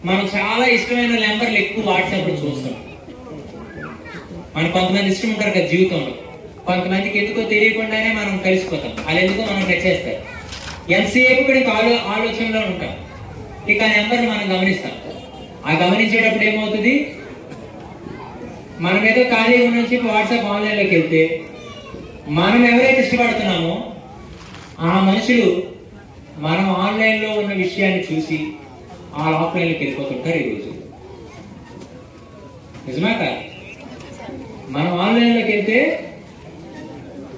మనం చాలా ఇష్టమైన నెంబర్లు ఎక్కువ వాట్సాప్లో చూస్తాం. మనకు కొంతమంది ఇష్టం ఉంటారు కదా జీవితంలో, కొంతమందికి ఎందుకో తెలియకుండానే మనం కలిసిపోతాం, వాళ్ళు ఎందుకో మనం నచ్చేస్తారు. ఎంతసేపు కూడా ఇంకా ఆలోచనలో ఉంటాం. ఇక ఆ నెంబర్ని మనం గమనిస్తాం. ఆ గమనించేటప్పుడు ఏమవుతుంది? మనం ఏదో ఖాళీగా ఉన్న చెప్పి వాట్సాప్ ఆన్లైన్లోకి వెళ్తే మనం ఎవరైతే ఇష్టపడుతున్నామో ఆ మనుషులు మనం ఆన్లైన్లో ఉన్న విషయాన్ని చూసి వాళ్ళు ఆఫ్లైన్లోకి వెళ్ళిపోతుంటారు ఈరోజు. నిజమా కాదు? మనం ఆన్లైన్లోకి వెళ్తే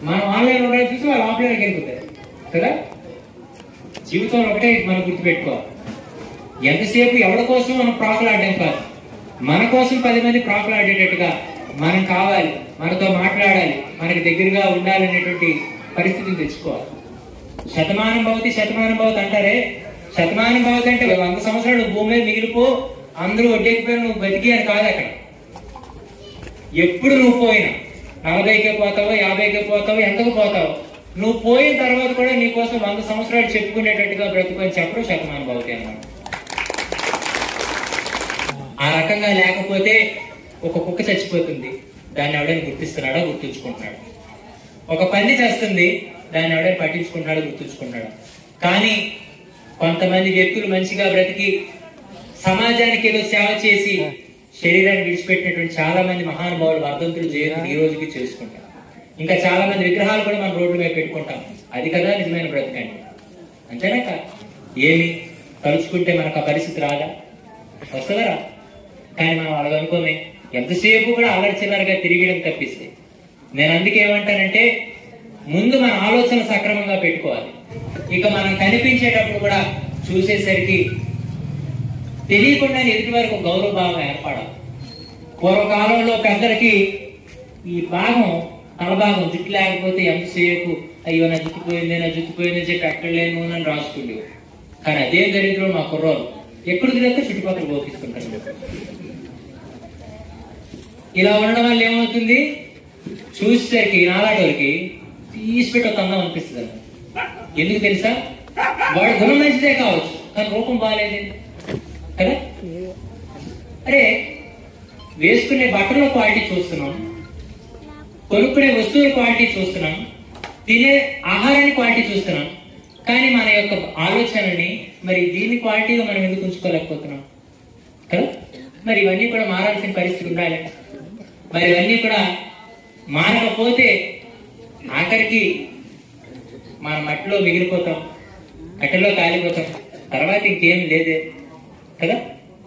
మనం ఆన్లైన్ ఉండడం చూసి వాళ్ళు ఆఫ్లైన్లోకి వెళ్ళిపోతారు కదా. జీవితంలో ఒకటే మనం గుర్తుపెట్టుకోవాలి, ఎంతసేపు ఎవరి కోసం మనం ప్రాకులాడడం కాదు, మన కోసం 10 మంది ప్రాకులాడేటట్టుగా మనం కావాలి, మనతో మాట్లాడాలి, మనకి దగ్గరగా ఉండాలనేటువంటి పరిస్థితిని తెచ్చుకోవాలి. శతమానం భవతి అంటారే, శతమానం భవతి అంటే 100 సంవత్సరాలు భూమి మీద మిగిలిపో, అందరూ ఒడ్డెక్కిపోయిన నువ్వు బతికి అని కాదు. అక్కడ ఎప్పుడు నువ్వు పోయినా 40కే పోతావో, 50కే పోతావో, ఎంతకు పోతావో, నువ్వు పోయిన తర్వాత కూడా నీకోసం 100 సంవత్సరాలు చెప్పుకునేటట్టుగా బ్రతుకొని చెప్పడం శతమానం భవతి అన్నమాట. ఆ రకంగా లేకపోతే ఒక కుక్క చచ్చిపోతుంది, దాన్ని ఎవడైనా గుర్తిస్తున్నాడో, గుర్తుంచుకుంటున్నాడు. ఒక పంది చేస్తుంది, దాన్ని ఎవడైనా పట్టించుకుంటున్నాడో, గుర్తుంచుకుంటున్నాడు. కానీ కొంతమంది వ్యక్తులు మంచిగా బ్రతికి సమాజానికి ఏదో సేవ చేసి శరీరాన్ని విడిచిపెట్టినటువంటి చాలా మంది మహానుభావులు వర్ధంతులు జయంతులు ఈ రోజుకి చేసుకుంటాం. ఇంకా చాలా మంది విగ్రహాలు కూడా మనం రోడ్ల మీద పెట్టుకుంటాం. అది కదా నిజమైన బ్రతకండి. అంతేనా కాదు? ఏమి తలుచుకుంటే మనకు ఆ పరిస్థితి రాదా? వస్తుందా? రా. కానీ మనం అలాగనుకోమే, ఎంతసేపు కూడా అల్లరి చిల్లరగా తిరిగడం తప్పిస్తే. నేను అందుకే ఏమంటానంటే, ముందు మన ఆలోచన సక్రమంగా పెట్టుకోవాలి. ఇక మనం కనిపించేటప్పుడు కూడా చూసేసరికి తెలియకుండా ఎదుటి వరకు గౌరవ భావం ఏర్పడాలి. పూర్వకాలంలో పెద్దలకి ఈ భాగం తలభాగం జుట్టు లేకపోతే ఎంతసేపు అయ్యో నా జుట్టుపోయిందని చెప్పి ఎక్కడ లేను అని రాసుకుండేవి. కానీ అదే దరిద్రం మా కుర్రోలు ఎక్కడికి తిరిగితే చుట్టుపక్కల గోపిస్తుంటారు. ఇలా ఉండడం వల్ల ఏమవుతుంది, చూసేసరికి నాలాటోరికి తీసి పెట్టి ఒక అందం అనిపిస్తుంది. ఎందుకు తెలుసా? వాడు గుణం మంచిదే కావచ్చు, కానీ రూపం బాగాలేదు కదా. అరే, వేసుకునే బట్టల క్వాలిటీ చూస్తున్నాం, కొనుక్కునే వస్తువుల క్వాలిటీ చూస్తున్నాం, తినే ఆహారాన్ని క్వాలిటీ చూస్తున్నాం, కానీ మన యొక్క ఆలోచనని మరి దీని క్వాలిటీగా మనం ఎందుకు ఉంచుకోలేకపోతున్నాం కదా. మరి ఇవన్నీ కూడా మారాల్సిన పరిస్థితి ఉండాలి. మరి ఇవన్నీ కూడా మారకపోతే ఆఖరికి మన మట్టిలో మిగిలిపోతాం, కట్టెలో కాలిపోతాం, తర్వాత ఇంకేం లేదే కదా.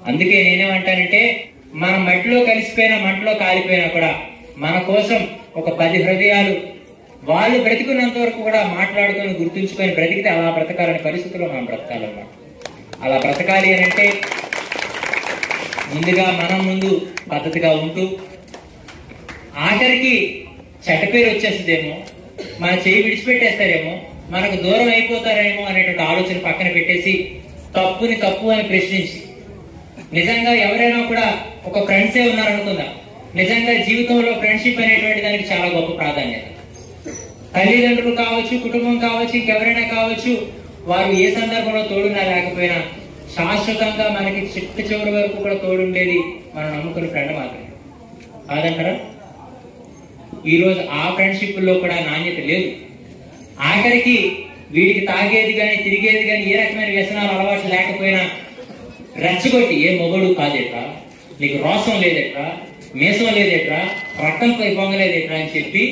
అందుకే నేనేమంటానంటే, మన మట్టిలో కలిసిపోయినా మంటలో కాలిపోయినా కూడా మన కోసం ఒక 10 హృదయాలు వాళ్ళు బ్రతికున్నంత వరకు కూడా మాట్లాడుకొని గుర్తుంచుకొని బ్రతికితే అలా బ్రతకాలనే పరిస్థితుల్లో మనం బ్రతకాలన్నమాట. అలా బ్రతకాలి అని అంటే ముందుగా మనం ముందు పద్ధతిగా ఉంటూ, ఆఖరికి చెడ్డ పేరు వచ్చేస్తుందేమో, మన చేయి విడిచిపెట్టేస్తారేమో, మనకు దూరం అయిపోతారేమో అనేటువంటి ఆలోచన పక్కన పెట్టేసి తప్పుని తప్పు అని ప్రశ్నించి, నిజంగా ఎవరైనా కూడా ఒక ఫ్రెండ్సే ఉన్నారనుకుందాం, నిజంగా జీవితంలో ఫ్రెండ్షిప్ అనేటువంటి దానికి చాలా గొప్ప ప్రాధాన్యత. తల్లిదండ్రులు కావచ్చు, కుటుంబం కావచ్చు, ఇంకెవరైనా కావచ్చు, వారు ఏ సందర్భంలో తోడున్నా లేకపోయినా శాశ్వతంగా మనకి చిట్ట చివరి వరకు కూడా తోడుండేది మనం నమ్ముకున్న ఫ్రెండ్ మాత్రమే కాదంటారా? ఈరోజు ఆ ఫ్రెండ్షిప్ లో కూడా నాణ్యత లేదు. ఆఖరికి వీడికి తాగేది కానీ తిరిగేది కానీ ఏ రకమైన వ్యసనాలు అలవాటు లేకపోయినా రెచ్చగొట్టి, ఏ మొగడు కాదేట్రా, నీకు రోసం లేదేట్రా, మీసం లేదేట్రా, రక్తంపై పొంగలేదేట్రా అని చెప్పి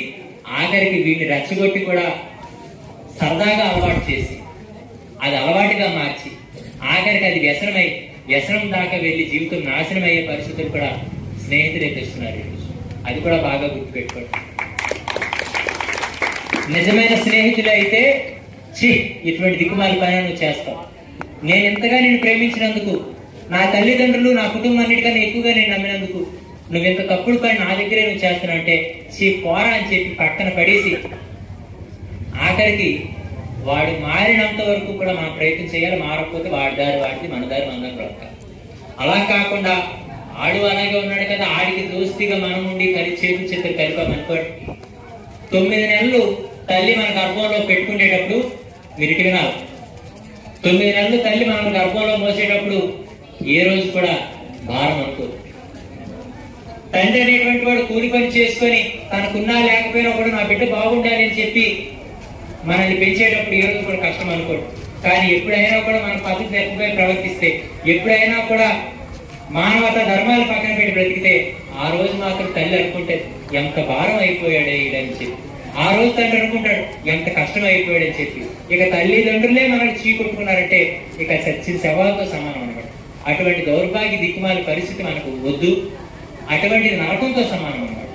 ఆఖరికి వీడిని రెచ్చగొట్టి కూడా సరదాగా అలవాటు చేసి అది అలవాటుగా మార్చి ఆఖరికి అది వ్యసనం దాకా వెళ్లి జీవితం నాశనం అయ్యే పరిస్థితులు కూడా స్నేహితులే తెస్తున్నారు. అది కూడా బాగా గుర్తుపెట్టుకోండి. నిజమైన స్నేహితులు అయితే ఇటువంటి దిక్కుమాలి పని నువ్వు చేస్తావు, నేను ఎంతగా నిన్ను ప్రేమించినందుకు, నా తల్లిదండ్రులు నా కుటుంబం అన్నిటికన్నా ఎక్కువగా నేను నమ్మినందుకు నువ్వెంత తప్పుడు పని నా దగ్గరే నువ్వు చేస్తున్నావు అంటే పోరా అని చెప్పి పక్కన పడేసి ఆఖరికి వాడు మారినంత వరకు కూడా మనం ప్రయత్నం చేయాలి. మారకపోతే వాడి దారి వాడిది, మన దారి మనందరం బ్రతకాలి. అలా కాకుండా ఆడు అలాగే ఉన్నాడు కదా, ఆడికి దోస్తిగా మనం ఉండి చేతులు చేతులు కలిపామనుకోండి, 9 నెలలు తల్లి మన గర్భంలో పెట్టుకునేటప్పుడు మీరు ఇటు వినాలి, 9 నెలలు తల్లి మనం గర్భంలో మోసేటప్పుడు ఏ రోజు కూడా భారం అనుకోదు. తండ్రి అనేటువంటి వాడు కూలి పని చేసుకొని తనకున్నా లేకపోయినా కూడా నా బిడ్డ బాగుండాలి అని చెప్పి మనల్ని పెంచేటప్పుడు ఏ రోజు కూడా కష్టం అనుకోడు. కానీ ఎప్పుడైనా కూడా మన పద్ధతి ఎక్కువగా ప్రవర్తిస్తే, ఎప్పుడైనా కూడా మానవతా ధర్మాలు పక్కన పెట్టి బ్రతికితే ఆ రోజు మాత్రం తల్లి అనుకుంటే ఎంత భారం అయిపోయాడే ఈడని చెప్పి, ఆ రోజు తండ్రి అనుకుంటాడు ఎంత కష్టం అయిపోయాడని చెప్పి. ఇక తల్లిదండ్రులే మనల్ని చీకొట్టుకున్నారంటే ఇక చచ్చిన శవాలతో సమానం అనమాట. అటువంటి దౌర్భాగ్య దిక్కుమాల పరిస్థితి మనకు వద్దు, అటువంటిది నరకంతో సమానం అన్నమాట.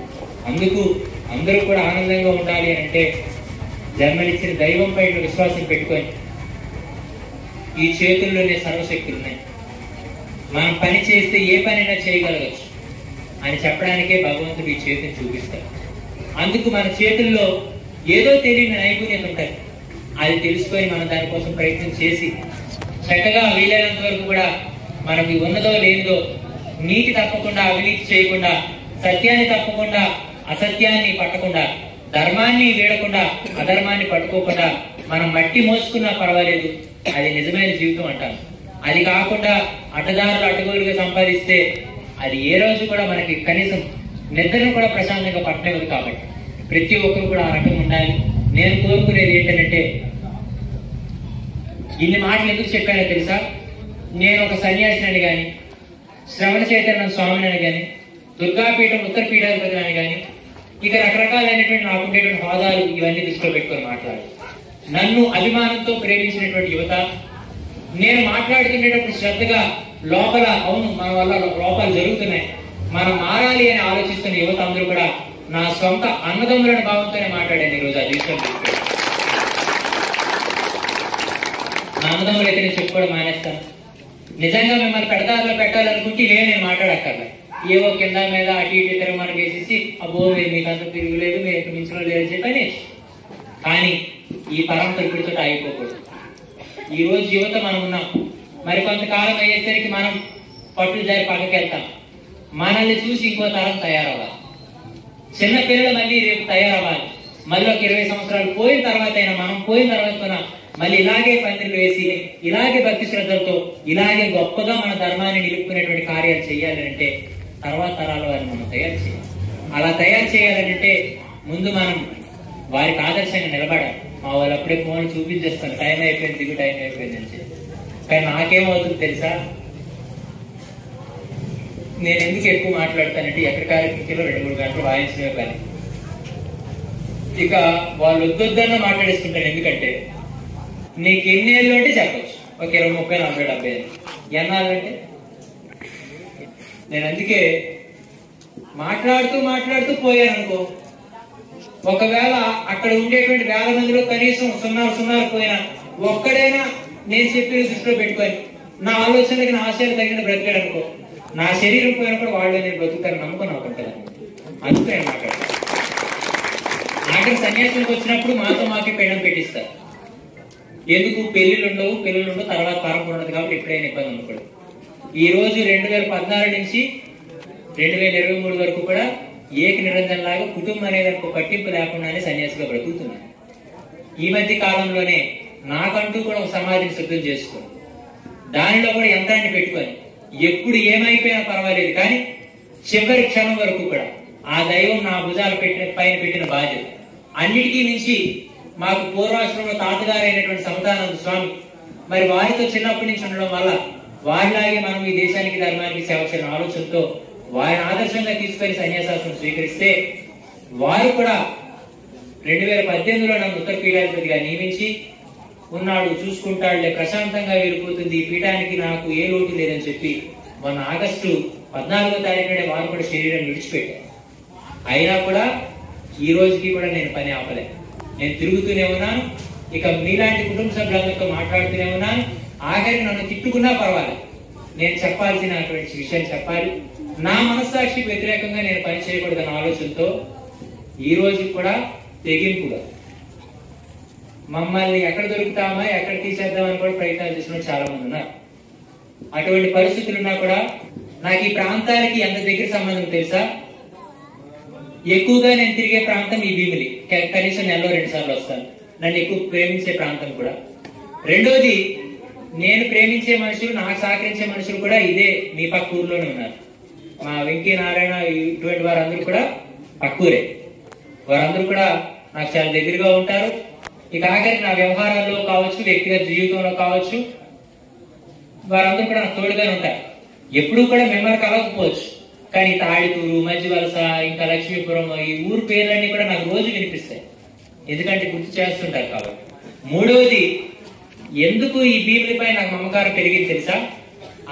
అందుకు అందరూ కూడా ఆనందంగా ఉండాలి అంటే జన్మనిచ్చిన దైవం పైన విశ్వాసం పెట్టుకొని, ఈ చేతుల్లోనే సర్వశక్తులు ఉన్నాయి, మనం పని చేస్తే ఏ పనైనా చేయగలగచ్చు అని చెప్పడానికే భగవంతుడు ఈ చేతిని చూపిస్తాడు. అందుకు మన చేతుల్లో ఏదో తెలియని నైపుణ్యత ఉంటుంది, అది తెలుసుకొని మనం దానికోసం ప్రయత్నం చేసి చక్కగా వీలైనంత వరకు కూడా మనకి ఉన్నదో లేనిదో నీతి తప్పకుండా, అవినీతి చేయకుండా, సత్యాన్ని తప్పకుండా, అసత్యాన్ని పట్టకుండా, ధర్మాన్ని వీడకుండా, అధర్మాన్ని పట్టుకోకుండా మనం మట్టి మోసుకున్నా పర్వాలేదు, అది నిజమైన జీవితం అంటాను. అది కాకుండా అడ్డదారులు అడ్డగోలుగా సంపాదిస్తే అది ఏ రోజు కూడా మనకి కనీసం నిద్రను కూడా ప్రశాంతంగా పట్టలేదు. కాబట్టి ప్రతి ఒక్కరు కూడా ఆ రకం ఉండాలి. నేను కోరుకునేది ఏంటంటే, ఇన్ని మాటలు ఎందుకు చెప్పానో తెలుసా? నేను ఒక సన్యాసిని కానీ, శ్రవణ చైతన్య స్వామిని కానీ, దుర్గాపీఠం ఉత్తర పీఠాధిపతి అని కానీ, ఇక రకరకాలైనటువంటి నాకుండేటువంటి హోదాలు ఇవన్నీ దృష్టిలో పెట్టుకొని మాట్లాడాలి. నన్ను అభిమానంతో ప్రేమించినటువంటి యువత, నేను మాట్లాడుతున్నప్పుడు శ్రద్ధగా లోపల అవును మన వల్ల లోపాలు జరుగుతున్నాయి, మనం మారాలి అని ఆలోచిస్తున్న యువత అందరూ కూడా నా సొంత అన్నదమ్ముల భావంతోనే మాట్లాడాను ఈరోజు. ఆ విషయం నా అన్నదమ్ములు అయితే నేను చెప్పుకోవడం మానేస్తాను. నిజంగా మిమ్మల్ని పెడదారిలో పెట్టాలనుకుంటే నేను మాట్లాడక్కర్లే. ఏవో కింద మీద అటు ఇటు ఇతర మనకు వేసేసి అబ్బో మీకు అంత తిరుగులేదు, మీకు మించడం లేదని చెప్పని. కానీ ఈ పరంపర ఇప్పటితో ఆగిపోకూడదు. ఈ రోజు యువత మనం ఉన్నాం, మరి కొంతకాలం అయ్యేసరికి మనం పట్టులు జారి పక్కకి వెళ్తాం. మనల్ని చూసి ఇంకో తరం తయారవ్వాలి. చిన్న పిల్లలు మళ్ళీ రేపు తయారవ్వాలి. మళ్ళీ ఒక 20 సంవత్సరాలు పోయిన తర్వాత అయినా, మనం పోయిన తర్వాత మళ్ళీ ఇలాగే పందిళ్ళు వేసి, ఇలాగే భక్తి శ్రద్ధలతో, ఇలాగే గొప్పగా మన ధర్మాన్ని నిలుపుకునేటువంటి కార్యాలు చేయాలి అంటే తర్వాత తరాల వారిని మనం తయారు చేయాలి. అలా తయారు చేయాలంటే ముందు మనం వారికి ఆదర్శంగా నిలబడాలి. మా వాళ్ళు అప్పుడే ఫోన్ చూపించేస్తాను, టైం అయిపోయింది, దిగు టైం అయిపోయింది అని చెప్పి. కానీ నాకేమవుతుంది తెలుసా, నేను ఎందుకు ఎక్కువ మాట్లాడతానంటే ఎక్కడి కార్యక్రమంలో 2-3 గంటలు వాయించమే కానీ ఇక వాళ్ళు వద్దొద్దన్న మాట్లాడేసుకుంటాను. ఎందుకంటే నీకు ఎన్ని ఏళ్ళు అంటే చెప్పచ్చు, ఒక 20, 30, 40, 70 ఎన్నాళ్ళంటే నేను అందుకే మాట్లాడుతూ పోయాను అనుకో, ఒకవేళ అక్కడ ఉండేటువంటి వేల మందిలో కనీసం 0 పోయినా ఒక్కడైనా నేను చెప్పిన దృష్టిలో పెట్టుకొని నా ఆలోచనలకి, నా ఆశయాలు తగిన బ్రతికాడు అనుకో, నా శరీరం పోయినప్పుడు వాళ్ళు నేను బ్రతుకుతారని నమ్మకం నాకు ఉంటుంది. అందుకే నేను మాట్లాడతాను. ఆఖరి సన్యాసానికి వచ్చినప్పుడు మాకే పెళ్ళం పెట్టిస్తారు. ఎందుకు? పిల్లలు ఉండవు, తర్వాత పరంపర ఉండదు కాబట్టి ఎప్పుడైనా ఇబ్బంది ఉండకూడదు. ఈ రోజు 2014 నుంచి 2023 వరకు కూడా ఏక నిరంజన్ లాగా కుటుంబం అనేది ఒక పట్టింపు లేకుండానే సన్యాసిగా బ్రతుకుతున్నాను. ఈ మధ్య కాలంలోనే నాకంటూ కూడా ఒక సమాధిని సిద్ధం చేసుకుని, దానిలో కూడా యంత్రాన్ని పెట్టుకొని ఎప్పుడు ఏమైపోయినా పర్వాలేదు కానీ చివరి క్షణం వరకు కూడా ఆ దైవం నా భుజాలు పైన పెట్టిన బాధ్యత. అన్నిటికీ నుంచి మాకు పూర్వాశ్రమంలో తాతగారు అయినటువంటి సమతానంద స్వామి, మరి వారితో చిన్నప్పటి నుంచి ఉండడం వల్ల వారిలాగే మనం ఈ దేశానికి, ధర్మానికి సేవ చేయాలని ఆలోచనతో వారిని ఆదర్శంగా తీసుకొని సన్యాసాసనం స్వీకరిస్తే, వారు కూడా 2018లో నన్ను ఉత్తర పీఠాధిపతిగా నియమించి ఉన్నాడు, చూసుకుంటాడులే, ప్రశాంతంగా వెళ్ళిపోతుంది, ఈ పీఠానికి నాకు ఏ లోటు లేదని చెప్పి మొన్న ఆగస్టు 14వ తారీఖునే వారు కూడా శరీరాన్ని విడిచిపెట్టారు. అయినా కూడా ఈ రోజుకి కూడా నేను పని ఆపలే. నేను తిరుగుతూనే ఉన్నాను. ఇక మీలాంటి కుటుంబ సభ్యులందరితో మాట్లాడుతూనే ఉన్నాను. ఆఖరికి నన్ను తిట్టుకున్నా పర్వాలేదు, నేను చెప్పాల్సినటువంటి విషయం చెప్పాలి. నా మనస్సాక్షికి వ్యతిరేకంగా నేను పని చేయకూడదన్న ఆలోచనతో ఈ రోజు కూడా తెగింపుగా మమ్మల్ని ఎక్కడ దొరుకుతామా, ఎక్కడ తీసేద్దామని కూడా ప్రయత్నాలు చేసిన చాలా మంది ఉన్నారు. అటువంటి పరిస్థితులు ఉన్నా కూడా నాకు ఈ ప్రాంతానికి ఎంత దగ్గర సంబంధం తెలుసా? ఎక్కువగా నేను తిరిగే ప్రాంతం ఈ భీమిలి. కనీసం నెలలో 2 సార్లు వస్తాను. నన్ను ఎక్కువ ప్రేమించే ప్రాంతం కూడా. రెండోది, నేను ప్రేమించే మనుషులు, నాకు సహకరించే మనుషులు కూడా ఇదే మీ పక్క ఊర్లోనే ఉన్నారు. మా వెంకీ నారాయణ ఇటువంటి వారందరూ కూడా పక్కూరే. వారందరూ కూడా నాకు చాలా దగ్గరగా ఉంటారు. ఇక ఆఖరికి నా వ్యవహారాల్లో కావచ్చు, వ్యక్తిగత జీవితంలో కావచ్చు, వారందరూ కూడా నాకు తోడుగానే ఉంటారు. ఎప్పుడూ కూడా మిమ్మల్ని కలగకపోవచ్చు, కానీ తాడితూరు, మధ్యవలస, ఇంకా లక్ష్మీపురం, ఈ ఊరు పేర్లన్నీ కూడా నాకు రోజు వినిపిస్తాయి. ఎందుకంటే గుర్తు చేస్తుంటారు కాబట్టి. మూడవది, ఎందుకు ఈ భీములపై నాకు మమకారం పెరిగింది తెలుసా?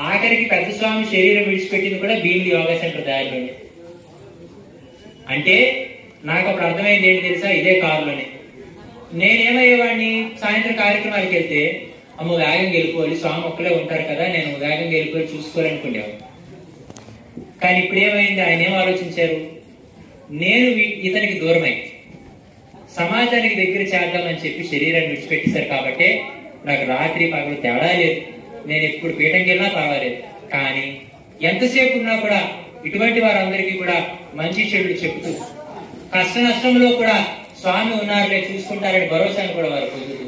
ఆఖరికి పెద్ద స్వామి శరీరం విడిచిపెట్టింది కూడా భీములు యోగా సెంటర్ దారిలోనే. అంటే నాకు అప్పుడు అర్థమైంది ఏంటి తెలుసా? ఇదే కారులోనే నేనేమయ్యేవాడిని, సాయంత్రం కార్యక్రమాలకు వెళ్తే అమ్మ వేగంగా వెళ్ళిపోవాలి, స్వామి ఒక్కలే ఉంటారు కదా, నేను వేగంగా వెళ్ళిపోయి చూసుకోవాలనుకునేవాడు. కానీ ఇప్పుడు ఏమైంది? ఆయన ఏం ఆలోచించారు? నేను ఇతనికి దూరమై సమాజానికి దగ్గర చేద్దామని చెప్పి శరీరాన్ని విడిచిపెట్టేశారు కాబట్టి నాకు రాత్రి పగలు తేడా లేదు. నేను ఎప్పుడు పీఠంకి వెళ్ళినా పర్వాలేదు. కానీ ఎంతసేపు ఉన్నా కూడా ఇటువంటి వారందరికీ కూడా మంచి చెడులు చెబుతూ, కష్ట నష్టంలో కూడా స్వామి ఉన్నారులే, చూసుకుంటారని భరోసాను కూడా వారు పొందుతూ,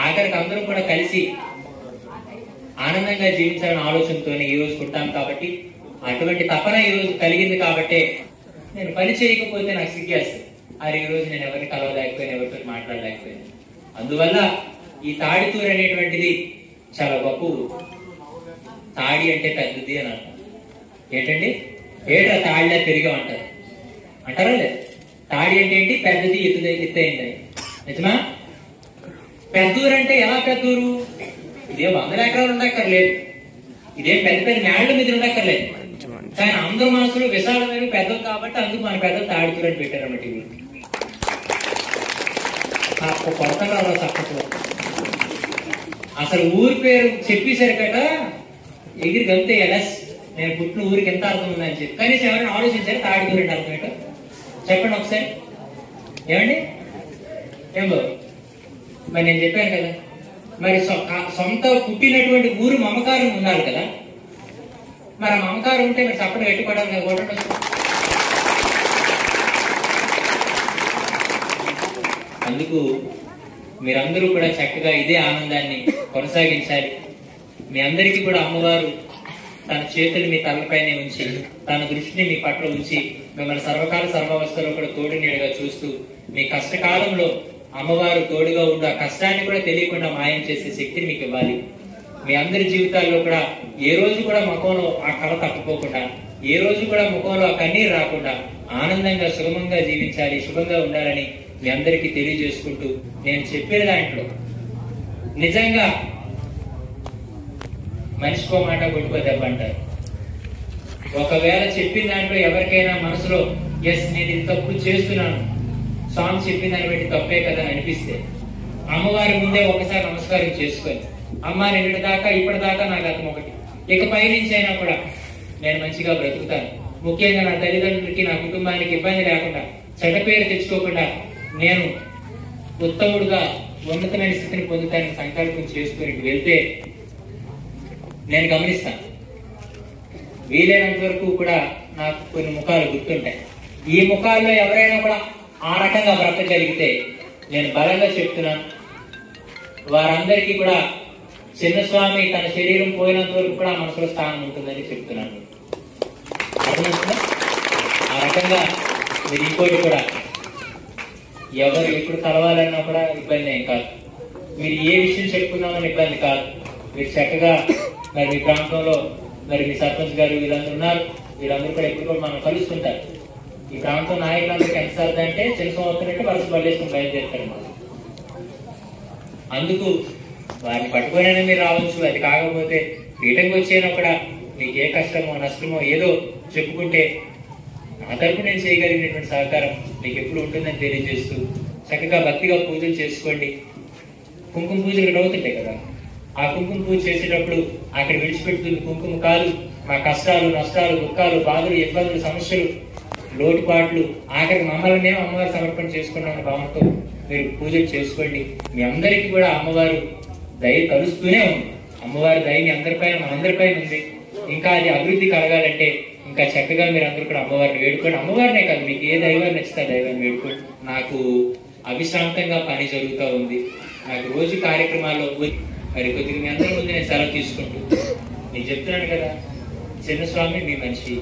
ఆఖరికి అందరూ కూడా కలిసి ఆనందంగా జీవించాలనే ఆలోచనతోనే ఈ రోజు పుట్టాం. కాబట్టి అటువంటి తపన ఈ రోజు కలిగింది కాబట్టి నేను పని చేయకపోతే నాకు సిగ్గేస్తుంది. అది ఈ రోజు నేను ఎవరిని కలవలేకపోయాను, ఎవరితో మాట్లాడలేకపోయాను. అందువల్ల ఈ తాడితూరు అనేటువంటిది చాలా గొప్ప ఊరు. తాడి అంటే పెద్దది అని అర్థం. ఏంటండి? ఏటా తాడిలా పెరిగా అంటారు, అంటారా లేదు? తాడి ఏంటి? పెద్దది ఎత్తయిందని. నిజమా? పెద్దూరు అంటే ఎలా పెద్దూరు? ఇదే 100 ఎకరాలు ఉండక్కర్లేదు, ఇదే పెద్ద పెద్ద మేళ్ల మీద ఉండక్కర్లేదు. కానీ అందరూ మనసులు విశాలమైన పెద్దలు కాబట్టి అందుకు మన పెద్దలు తాడితూరు అని పెట్టారన్నమాట. ఇవి కొడతారు చక్కట్లో. అసలు ఊరి పేరు చెప్పేశారు కదా, ఎగిరి గంతే ఎలస్ నేను పుట్టిన ఊరికి ఎంత అర్థం ఉందని చెప్పి. కనీసం ఎవరైనా ఆలోచించారు తాడితూరు అంటే అర్థం ఏంటో చెప్పండి ఒకసారి. ఏమండి? ఏం బాబు, మరి నేను చెప్పాను కదా, మరి సొంత పుట్టినటువంటి ఊరు మమకారం ఉండాలి కదా. మరి ఆ మమకారం ఉంటే మరి చప్పటి పెట్టుకోవడానికి కదా కొట్టడం. అందుకు మీరందరూ కూడా చక్కగా ఇదే ఆనందాన్ని కొనసాగించాలి. మీ అందరికీ కూడా అమ్మవారు తన చేతులు మీ తలపైనే ఉంచి, తన దృష్టిని మీ పట్ల ఉంచి, మిమ్మల్ని సర్వకాల సర్వావస్థలో కూడా తోడు నీడగా చూస్తూ, మీ కష్టకాలంలో అమ్మవారు తోడుగా ఉండి ఆ కష్టాన్ని కూడా తెలియకుండా మాయం చేసే శక్తిని మీకు ఇవ్వాలి. మీ అందరి జీవితాల్లో కూడా ఏ రోజు కూడా ముఖంలో ఆ కళ తప్పుకోకుండా, ఏ రోజు కూడా ముఖంలో ఆ కన్నీరు రాకుండా ఆనందంగా సుగమంగా జీవించాలి, శుభంగా ఉండాలని మీ అందరికీ తెలియజేసుకుంటూ, నేను చెప్పిన దాంట్లో నిజంగా మనిషికో మాట కొట్టుకో దెబ్బ అంటారు. ఒకవేళ చెప్పిన దాంట్లో ఎవరికైనా మనసులో ఎస్ నేను ఇది తప్పు చేస్తున్నాను, స్వామి చెప్పిన దాన్ని బట్టి తప్పే కదా అని అనిపిస్తే అమ్మవారి ముందే ఒకసారి నమస్కారం చేసుకొని, అమ్మ నిన్నటి దాకా ఇప్పటిదాకా నా గతం ఒకటి, ఇక పైనుంచి అయినా కూడా నేను మంచిగా బ్రతుకుతాను, ముఖ్యంగా నా తల్లిదండ్రులకి నా కుటుంబానికి ఇబ్బంది లేకుండా చెడ్డ పేరు తెచ్చుకోకుండా నేను ఉత్తముడుగా ఉన్నతమైన స్థితిని పొందుతానని సంకల్పం చేసుకుని వెళ్తే నేను గమనిస్తాను. వీలైనంత వరకు కూడా నాకు కొన్ని ముఖాలు గుర్తుంటాయి. ఈ ముఖాల్లో ఎవరైనా కూడా ఆ రకంగా బ్రతకగలిగితే నేను బలంగా చెప్తున్నాను, వారందరికీ కూడా చిన్నస్వామి తన శరీరం పోయినంత వరకు కూడా మనసులో స్థానం ఉంటుందని చెప్తున్నాను. అర్థమవుతుందా? ఆ రకంగా మీరు ఇంకోటి కూడా ఎవరు ఎప్పుడు కలవాలన్నా కూడా ఇబ్బంది ఏం కాదు. మీరు ఏ విషయం చెప్పుకున్నామని ఇబ్బంది కాదు. మీరు చక్కగా మరి మీ ప్రాంతంలో మరి మీ సర్పంచ్ గారు వీళ్ళందరూ ఉన్నారు, వీళ్ళందరూ కూడా ఎప్పుడు కూడా మనం కలుస్తుంటారు. ఈ ప్రాంతం నాయకులందరికీ ఎంత సరదా అంటే చిన్న సంవత్సరం వరుస బలేసుకుని బయలుదేరుతారు మనం. అందుకు వారిని పట్టుకోనైనా మీరు రావచ్చు. అది కాకపోతే పీఠంకి వచ్చేనా కూడా మీకు ఏ కష్టమో నష్టమో ఏదో చెప్పుకుంటే నా తరపు నేను చేయగలిగినటువంటి సహకారం మీకు ఎప్పుడు ఉంటుందని తెలియజేస్తూ చక్కగా భక్తిగా పూజలు చేసుకోండి. కుంకుమ పూజలు ఇక్కడ అవుతుంటాయి కదా, ఆ కుంకుమ పూజ చేసేటప్పుడు అక్కడ విడిచిపెడుతుంది కుంకుమ కాదు, మా కష్టాలు నష్టాలు దుఃఖాలు బాధలు ఇబ్బందులు సమస్యలు లోటుపాట్లు ఆఖరికి మమ్మల్ని మేము అమ్మవారు సమర్పణ చేసుకున్నామని భావంతో మీరు పూజలు చేసుకోండి. మీ అందరికీ కూడా అమ్మవారు దయ కలుస్తూనే ఉంది. అమ్మవారి దయ మీ అందరిపైన మనందరిపైన ఉంది. ఇంకా అది అభివృద్ధి కలగాలంటే ఇంకా చక్కగా మీరు అందరూ కూడా అమ్మవారిని వేడుకోండి. అమ్మవారినే కాదు, మీకు ఏ దైవాన్ని నచ్చితే దైవాన్ని వేడుకోండి. నాకు అవిశ్రాంతంగా పని జరుగుతూ ఉంది. నాకు రోజు కార్యక్రమాల్లో మరి కొద్దిగా మీ అందరి ముందు నేను సెలవు తీసుకుంటూ నేను చెప్తున్నాను కదా, చిన్నస్వామి మీ మనిషి,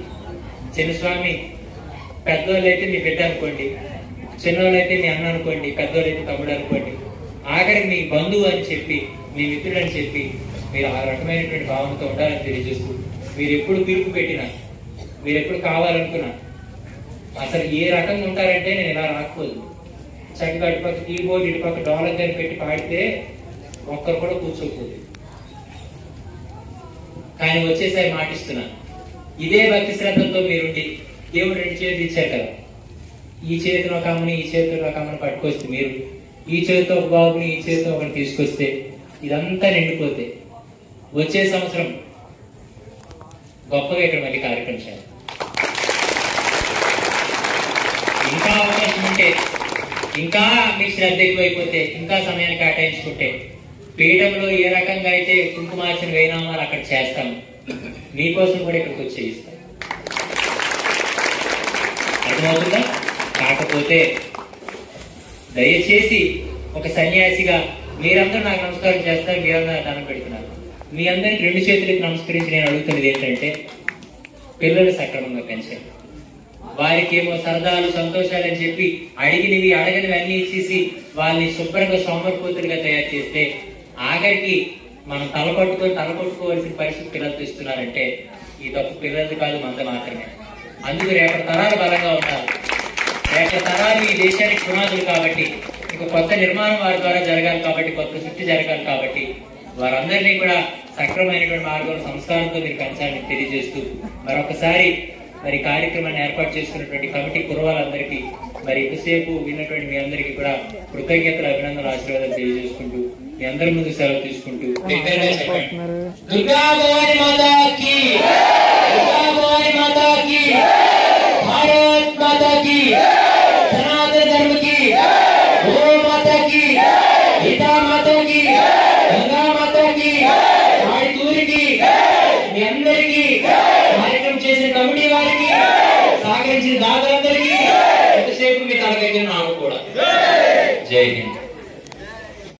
చిన్నస్వామి పెద్దవాళ్ళు అయితే మీ బిడ్డ అనుకోండి, చిన్నవాళ్ళు అయితే మీ అన్న అనుకోండి, పెద్దవాళ్ళు అయితే తమ్ముడు అనుకోండి, ఆఖరికి మీ బంధువు అని చెప్పి మీ మిత్రుడు అని చెప్పి మీరు ఆ రకమైనటువంటి భావంతో ఉండాలని తెలియజేస్తూ, మీరు ఎప్పుడు పిలుపు పెట్టినా మీరు ఎప్పుడు కావాలనుకున్నా అసలు ఏ రకంగా ఉంటారంటే నేను ఇలా రాకపోదు. చక్కగా ఇటుపక్క కీబోర్డ్ ఇటుపక్క డోలర్ గాని పెట్టి పాడితే ఒక్కరు కూడా కూర్చోకపోదు. కానీ వచ్చేసారి మాటిస్తున్నాను, ఇదే భక్తి శ్రద్ధతో మీరుండి దేవుడు 2 చేతులు ఇచ్చారు కదా, ఈ చేతిలో ఒక అమ్మని ఈ చేతిలో ఒక అమ్మని పట్టుకొస్తే, మీరు ఈ చేతితో ఒక బాబుని ఈ చేతితో ఒకటి తీసుకొస్తే ఇదంతా నిండిపోతే వచ్చే సంవత్సరం గొప్పగా ఇక్కడ మళ్ళీ కార్యక్రమం చేయాలి. ఇంకా అవకాశం ఉంటే, ఇంకా మీకు శ్రద్ధ ఎక్కువైపోతే, ఇంకా సమయాన్ని కేటాయించుకుంటే పీఠంలో ఏ రకంగా అయితే కుంకుమార్చన వేయినామాలు అక్కడ చేస్తాము, మీకోసం కూడా ఇక్కడికి వచ్చి చేయిస్తాం. అర్థమవుతుందా? కాకపోతే దయచేసి ఒక సన్యాసిగా మీరందరూ నాకు నమస్కారం చేస్తారు, మీరందరూ నాకు దండం పెడుతున్నారు. మీ అందరికి 2 చేతులకు నమస్కరించి నేను అడుగుతున్నది ఏంటంటే, పిల్లలు సక్రమంగా పెంచాలి. వారికి ఏమో సరదాలు సంతోషాలు అని చెప్పి అడిగినవి అడగనివి అన్ని ఇచ్చేసి వాళ్ళని శుభ్రంగా సోమరిపోతులుగా తయారు చేస్తే ఆఖరికి మనం తలపట్టుకోవాల్సిన పరిస్థితి పిల్లలతో ఇస్తున్నారంటే ఈ తప్పు పిల్లలది కాదు, మనది మాత్రమే. అందుకు రేపటి తరాలు బలంగా ఉండాలి. రేపటి తరాలు ఈ దేశానికి పునాదులు కాబట్టి, ఇంక కొత్త నిర్మాణం వారి ద్వారా జరగాలి కాబట్టి, కొత్త సృష్టి జరగాలి కాబట్టి వారందరినీ కూడా సక్రమైనటువంటి మార్గంలో సంస్కారంతో మీరు పెంచాలని తెలియజేస్తూ మరొకసారి మరి కార్యక్రమాన్ని ఏర్పాటు చేసుకున్నటువంటి కమిటీ కుర్రవాళ్ళందరికీ మరి ఎక్కువసేపు విన్నటువంటి మీ అందరికీ కూడా కృతజ్ఞతలు, అభినందనలు, ఆశీర్వాదాలు తెలియజేసుకుంటూ మీ అందరి ముందు సెలవు తీసుకుంటూ దుర్గా భవాని మాతాకి, దుర్గా భవాని మాతాకి, భారత్ మాతాకి, సనాతన ధర్మకి, గో మాతాకి, గీతా మాతాకి, గంగా మాతాకి, ఆడితూరికి మీ అందరికీ కార్యక్రమం చేసిన కమిటీ వారికి, సహకరించిన దాతలందరికీ ఎంతసేపు మీ తలకైతే నాకు కూడా జై హింద్.